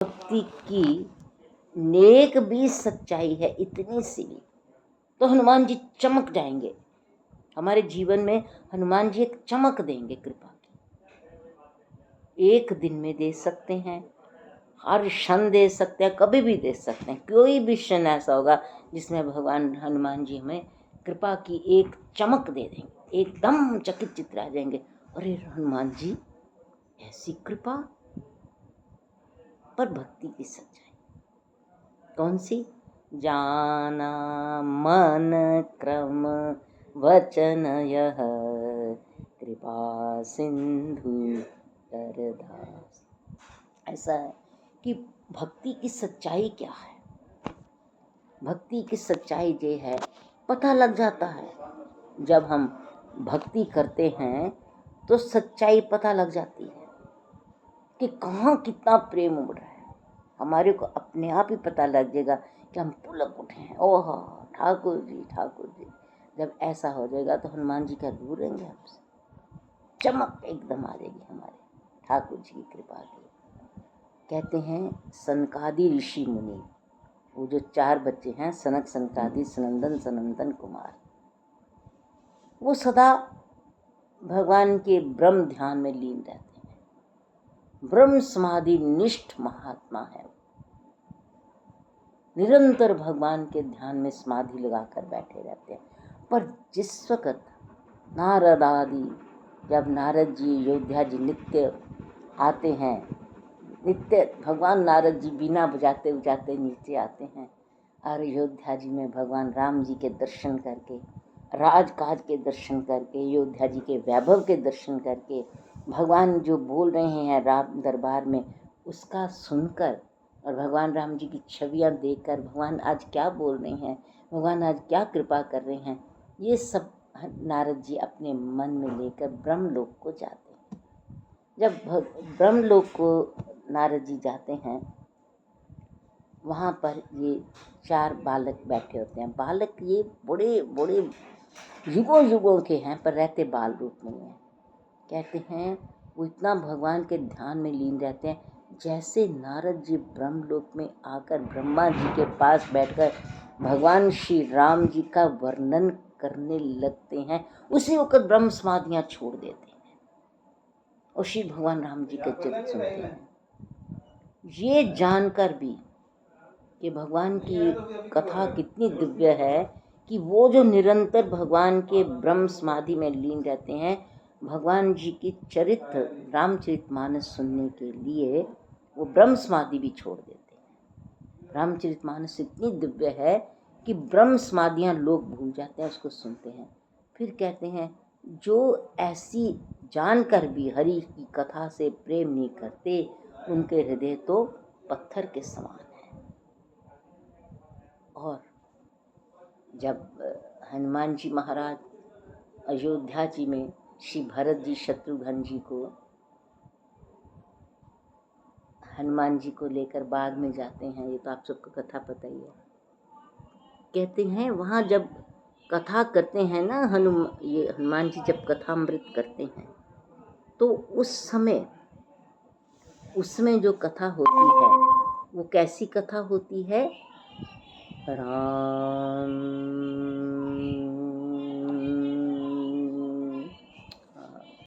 भक्ति की नेक भी सच्चाई है इतनी सी भी, तो हनुमान जी चमक जाएंगे हमारे जीवन में। हनुमान जी एक चमक देंगे कृपा की। एक दिन में दे सकते हैं, हर क्षण दे सकते हैं, कभी भी दे सकते हैं। कोई भी क्षण ऐसा होगा जिसमें भगवान हनुमान जी हमें कृपा की एक चमक दे देंगे, एकदम चकित रह जाएंगे। अरे हनुमान जी ऐसी कृपा। पर भक्ति की सच्चाई कौन सी? जाना मन क्रम वचन यह, कृपा सिंधु करदास। ऐसा है कि भक्ति की सच्चाई क्या है। भक्ति की सच्चाई ये है, पता लग जाता है जब हम भक्ति करते हैं तो सच्चाई पता लग जाती है कि कहाँ कितना प्रेम उमड़ रहा है। हमारे को अपने आप ही पता लग जाएगा कि हम पुलक उठे हैं। ओह ठाकुर जी ठाकुर जी। जब ऐसा हो जाएगा तो हनुमान जी क्या दूर रहेंगे हमसे। चमक एकदम आ जाएगी हमारे ठाकुर जी की कृपा की। कहते हैं सनकादि ऋषि मुनि, वो जो 4 बच्चे हैं सनक सनकादि सनंदन सनंदन कुमार, वो सदा भगवान के ब्रह्म ध्यान में लीन रहते हैं। ब्रह्म समाधि निष्ठ महात्मा है, निरंतर भगवान के ध्यान में समाधि लगाकर बैठे रहते हैं। पर जिस वक्त नारद आदि, जब नारद जी अयोध्या जी नित्य आते हैं, नित्य भगवान नारद जी बीना बजाते बजाते नीचे आते हैं और अयोध्या जी में भगवान राम जी के दर्शन करके, राजकाज के दर्शन करके, अयोध्या जी के वैभव के दर्शन करके, भगवान जो बोल रहे हैं राम दरबार में उसका सुनकर और भगवान राम जी की छवियाँ देखकर, भगवान आज क्या बोल रहे हैं, भगवान आज क्या कृपा कर रहे हैं, ये सब नारद जी अपने मन में लेकर ब्रह्मलोक को जाते हैं। जब ब्रह्मलोक को नारद जी जाते हैं, वहाँ पर ये 4 बालक बैठे होते हैं। बालक ये बड़े बड़े युगों युगों के हैं पर रहते बाल रूप में हैं। कहते हैं वो इतना भगवान के ध्यान में लीन रहते हैं जैसे नारद जी ब्रह्मलोक में आकर ब्रह्मा जी के पास बैठकर भगवान श्री राम जी का वर्णन करने लगते हैं, उसी वक्त ब्रह्म समाधियाँ छोड़ देते हैं और श्री भगवान राम जी के चरित्र सुनते हैं। ये जानकर भी कि भगवान की कथा कितनी दिव्य है कि वो जो निरंतर भगवान के ब्रह्म समाधि में लीन रहते हैं, भगवान जी की चरित्र रामचरितमानस सुनने के लिए वो ब्रह्म समाधि भी छोड़ देते हैं। रामचरितमानस इतनी दिव्य है कि ब्रह्म समाधियाँ लोग भूल जाते हैं, उसको सुनते हैं। फिर कहते हैं जो ऐसी जानकर भी हरि की कथा से प्रेम नहीं करते, उनके हृदय तो पत्थर के समान है। और जब हनुमान जी महाराज अयोध्या जी में श्री भरत जी शत्रुघ्न जी को, हनुमान जी को लेकर बाग में जाते हैं, ये तो आप सबको कथा पता ही है। कहते हैं वहाँ जब कथा करते हैं ना ये हनुमान जी जब कथामृत करते हैं तो उस समय उसमें जो कथा होती है वो कैसी कथा होती है? राम